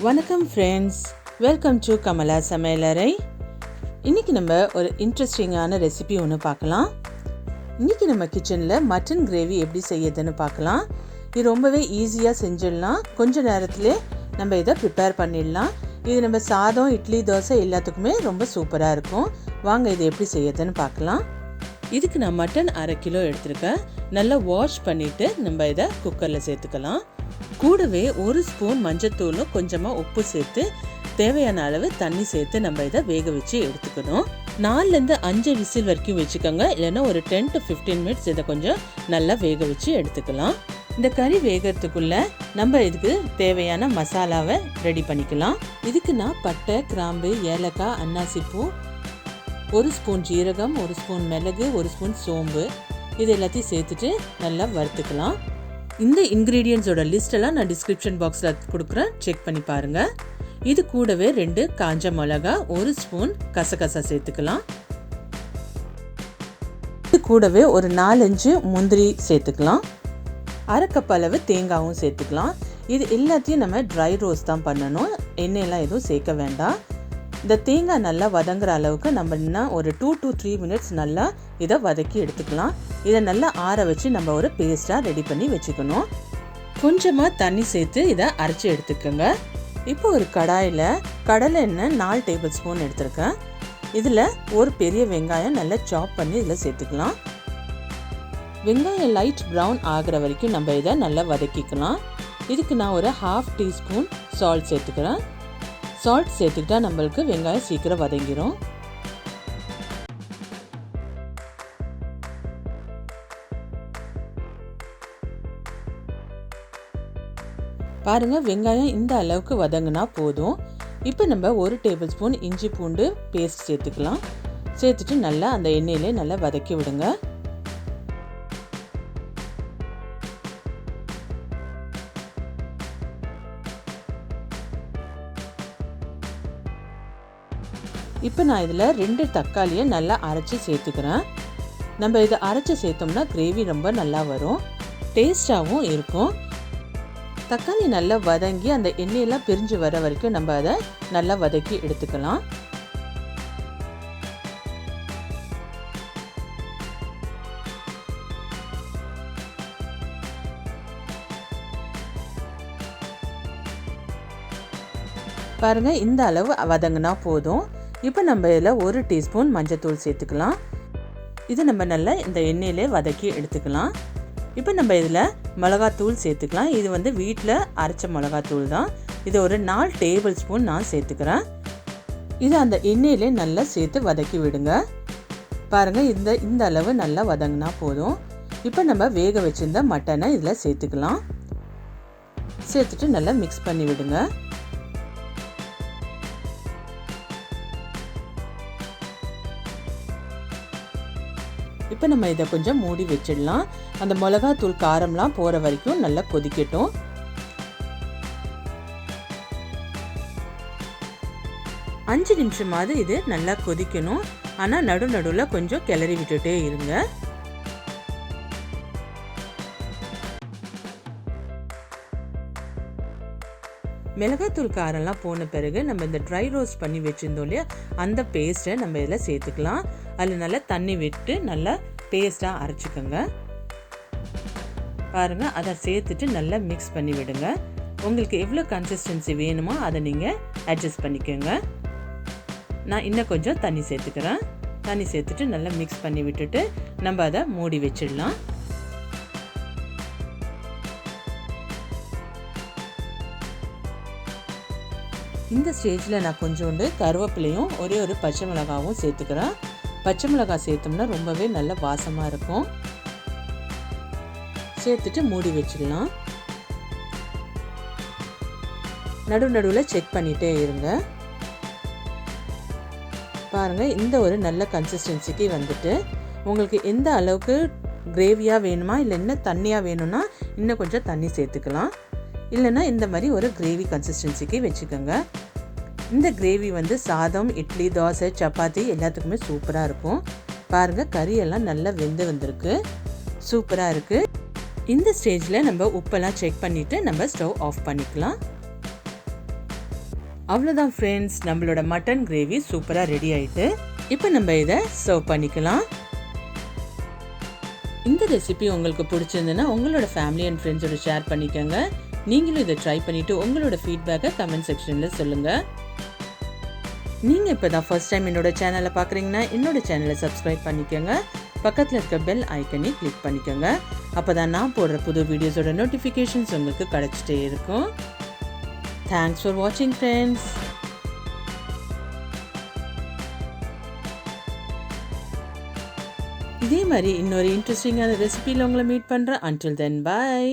Vanakkam Friends, welcome to Kamalas Samayalarai. இன்னைக்கு நம்ம ஒரு இன்ட்ரெஸ்டிங்கான ரெசிபி ஒன்று பார்க்கலாம். இன்னைக்கு நம்ம கிச்சனில் மட்டன் கிரேவி எப்படி செய்யறதுன்னு பார்க்கலாம். இது ரொம்பவே ஈஸியாக செஞ்சிடலாம். கொஞ்ச நேரத்திலே நம்ம இதை ப்ரிப்பேர் பண்ணிடலாம். இது நம்ம சாதம், இட்லி, தோசை எல்லாத்துக்குமே ரொம்ப சூப்பராக இருக்கும். வாங்க இது எப்படி செய்யறதுன்னு பார்க்கலாம். இதுக்கு நான் மட்டன் 1/2 கிலோ எடுத்திருக்கேன். நல்லா வாஷ் பண்ணிவிட்டு நம்ம இதை குக்கரில் சேர்த்துக்கலாம். கூடவே 1 ஸ்பூன் மஞ்சத்தூளும் கொஞ்சமாக உப்பு சேர்த்து தேவையான அளவு தண்ணி சேர்த்து நம்ம இதை வேக வச்சு எடுத்துக்கணும். 4லேருந்து 5 விசில் வரைக்கும் வச்சுக்கோங்க. இல்லைன்னா ஒரு 10 to 15 மினிட்ஸ் இதை கொஞ்சம் நல்லா வேக வச்சு எடுத்துக்கலாம். இந்த கறி வேகிறதுக்குள்ள நம்ம இதுக்கு தேவையான மசாலாவை ரெடி பண்ணிக்கலாம். இதுக்கு நான் பட்டை, கிராம்பு, ஏலக்காய், அன்னாசிப்பூ, 1 ஸ்பூன் ஜீரகம், 1 ஸ்பூன் மிளகு, 1 ஸ்பூன் சோம்பு இது எல்லாத்தையும் சேர்த்துட்டு நல்லா வறுத்துக்கலாம். இந்த இன்க்ரீடியன்ஸோட லிஸ்டெல்லாம் நான் டிஸ்கிரிப்ஷன் பாக்ஸில் கொடுக்குறேன், செக் பண்ணி பாருங்கள். இது கூடவே 2 காஞ்ச மிளகா, 1 ஸ்பூன் கசகசா சேர்த்துக்கலாம். இது கூடவே ஒரு 4-5 முந்திரி சேர்த்துக்கலாம். 1/2 கப் அளவு தேங்காயும் சேர்த்துக்கலாம். இது எல்லாத்தையும் நம்ம ட்ரை ரோஸ்ட் தான் பண்ணணும், எண்ணெயெல்லாம் எதுவும் சேர்க்க வேண்டாம். இந்த தேங்காய் நல்லா வதங்குற அளவுக்கு நம்ம இன்னும் ஒரு 2 to 3 மினிட்ஸ் நல்லா இதை வதக்கி எடுத்துக்கலாம். இதை நல்லா ஆற வச்சு நம்ம ஒரு பேஸ்ட்டாக ரெடி பண்ணி வச்சுக்கணும். கொஞ்சமாக தண்ணி சேர்த்து இதை அரைச்சி எடுத்துக்கோங்க. இப்போ ஒரு கடாயில் கடலை எண்ணெய் 4 டேபிள் ஸ்பூன் எடுத்துருக்கேன். இதில் ஒரு பெரிய வெங்காயம் நல்லா சாப் பண்ணி இதில் சேர்த்துக்கலாம். வெங்காயம் லைட் ப்ரௌன் ஆகிற வரைக்கும் நம்ம இதை நல்லா வதக்கிக்கலாம். இதுக்கு நான் ஒரு 1/2 டீஸ்பூன் சால்ட் சேர்த்துக்கிறேன். சால்ட் சேர்த்துக்கிட்டா நம்மளுக்கு வெங்காயம் சீக்கிரம் வதங்கிடும். பாருங்கள், வெங்காயம் இந்த அளவுக்கு வதங்கினா போதும். இப்போ நம்ம 1 டேபிள் ஸ்பூன் இஞ்சி பூண்டு பேஸ்ட் சேர்த்துக்கலாம். சேர்த்துட்டு நல்லா அந்த எண்ணெயிலே நல்லா வதக்கி விடுங்க. இப்போ நான் இதில் 2 தக்காளியை நல்லா அரைச்சி சேர்த்துக்கிறேன். நம்ம இதை அரைச்சி சேர்த்தோம்னா கிரேவி ரொம்ப நல்லா வரும், டேஸ்டாகவும் இருக்கும். தக்காளி நல்லா வதங்கி அந்த எண்ணெயெல்லாம் பிரிஞ்சு வர வரைக்கும் நம்ம அதை நல்லா வதக்கி எடுத்துக்கலாம். பாருங்க, இந்த அளவு வதங்கினா போதும். இப்போ நம்ம இதில் 1 டீஸ்பூன் மஞ்சத்தூள் சேர்த்துக்கலாம். இது நம்ம நல்லா இந்த எண்ணெயிலே வதக்கி எடுத்துக்கலாம். இப்போ நம்ம இதில் மிளகாத்தூள் சேர்த்துக்கலாம். இது வந்து வீட்டில் அரைச்ச மிளகாத்தூள் தான். இது ஒரு 4 டேபிள் ஸ்பூன் நான் சேர்த்துக்கிறேன். இது அந்த எண்ணெயிலே நல்லா சேர்த்து வதக்கி விடுங்க. பாருங்கள், இந்த அளவு நல்லா வதங்கினா போதும். இப்போ நம்ம வேக வச்சிருந்த மட்டனை இதில் சேர்த்துக்கலாம். சேர்த்துட்டு நல்லா மிக்ஸ் பண்ணி விடுங்க. இப்போ நம்ம இதை கொஞ்சம் மூடி வச்சிடலாம். அந்த மிளகாத்தூள் காரம்லாம் போகிற வரைக்கும் நல்லா கொதிக்கட்டும். அஞ்சு நிமிஷமாவது இது நல்லா கொதிக்கணும். ஆனால் நடுவில் கொஞ்சம் கிளறி விட்டுட்டே இருங்க. மிளகாத்தூள் காரம்லாம் போன பிறகு நம்ம இந்த ட்ரை ரோஸ்ட் பண்ணி வச்சுருந்தோம் இல்லையா, அந்த பேஸ்ட்டை நம்ம இதில் சேர்த்துக்கலாம். அதில் நல்லா தண்ணி விட்டு நல்லா பேஸ்ட்டாக அரைச்சிக்கோங்க. பாருங்கள், அதை சேர்த்துட்டு நல்லா மிக்ஸ் பண்ணி விடுங்க. உங்களுக்கு எவ்வளோ கன்சிஸ்டன்சி வேணுமோ அதை நீங்கள் அட்ஜஸ்ட் பண்ணிக்கோங்க. நான் இன்னும் கொஞ்சம் தண்ணி சேர்த்துக்கிறேன். தண்ணி சேர்த்துட்டு நல்லா மிக்ஸ் பண்ணி விட்டுட்டு நம்ம அதை மூடி வச்சிடலாம். இந்த ஸ்டேஜில் நான் கொஞ்சோண்டு கருவேப்பிலையும் ஒரே ஒரு பச்சை மிளகாவும் சேர்த்துக்கிறேன். பச்சை மிளகாய் சேர்த்தோம்னா ரொம்பவே நல்ல வாசமாக இருக்கும். சேர்த்துட்டு மூடி வச்சிடலாம். நடுவில் செக் பண்ணிகிட்டே இருங்க. பாருங்கள், இந்த ஒரு நல்ல கன்சிஸ்டன்சிக்கு வந்துட்டு உங்களுக்கு எந்த அளவுக்கு கிரேவியாக வேணுமா இல்லை இன்னும் தண்ணியாக வேணும்னா இன்னும் கொஞ்சம் தண்ணி சேர்த்துக்கலாம். இல்லைன்னா இந்த மாதிரி ஒரு கிரேவி கன்சிஸ்டன்சிக்கு வச்சுக்கோங்க. இந்த கிரேவி வந்து சாதம், இட்லி, தோசை, சப்பாத்தி எல்லாத்துக்குமே சூப்பராக இருக்கும். பாருங்கள், கறியெல்லாம் நல்லா வெந்து வந்திருக்கு, சூப்பராக இருக்குது. இந்த ஸ்டேஜில் நம்ம உப்பெல்லாம் செக் பண்ணிவிட்டு நம்ம ஸ்டவ் ஆஃப் பண்ணிக்கலாம். அவ்வளோதான் ஃப்ரெண்ட்ஸ், நம்மளோட மட்டன் கிரேவி சூப்பராக ரெடி ஆயிட்டு. இப்போ நம்ம இதை சர்வ் பண்ணிக்கலாம். இந்த ரெசிபி உங்களுக்கு பிடிச்சிருந்துன்னா உங்களோட ஃபேமிலி அண்ட் ஃப்ரெண்ட்ஸோட ஷேர் பண்ணிக்கோங்க. நீங்களும் இதை ட்ரை பண்ணிவிட்டு உங்களோட ஃபீட்பேக்கை கமெண்ட் செக்ஷனில் சொல்லுங்கள். நீங்கள் இப்போ தான் ஃபர்ஸ்ட் டைம் என்னோட சேனலை பார்க்குறீங்கன்னா என்னோட சேனலை சப்ஸ்கிரைப் பண்ணிக்கோங்க. பக்கத்தில் இருக்க பெல் ஐக்கனை கிளிக் பண்ணிக்கோங்க. அப்போ தான் நான் போடுற புது வீடியோஸோட நோட்டிஃபிகேஷன்ஸ் உங்களுக்கு கிடச்சிட்டே இருக்கும். தேங்க்ஸ் ஃபார் வாட்சிங் ஃப்ரெண்ட்ஸ். இதே மாதிரி இன்னொரு இன்ட்ரெஸ்டிங்கான ரெசிபியில் உங்களை மீட் பண்ணுறேன். அன்டில் தென் பாய்.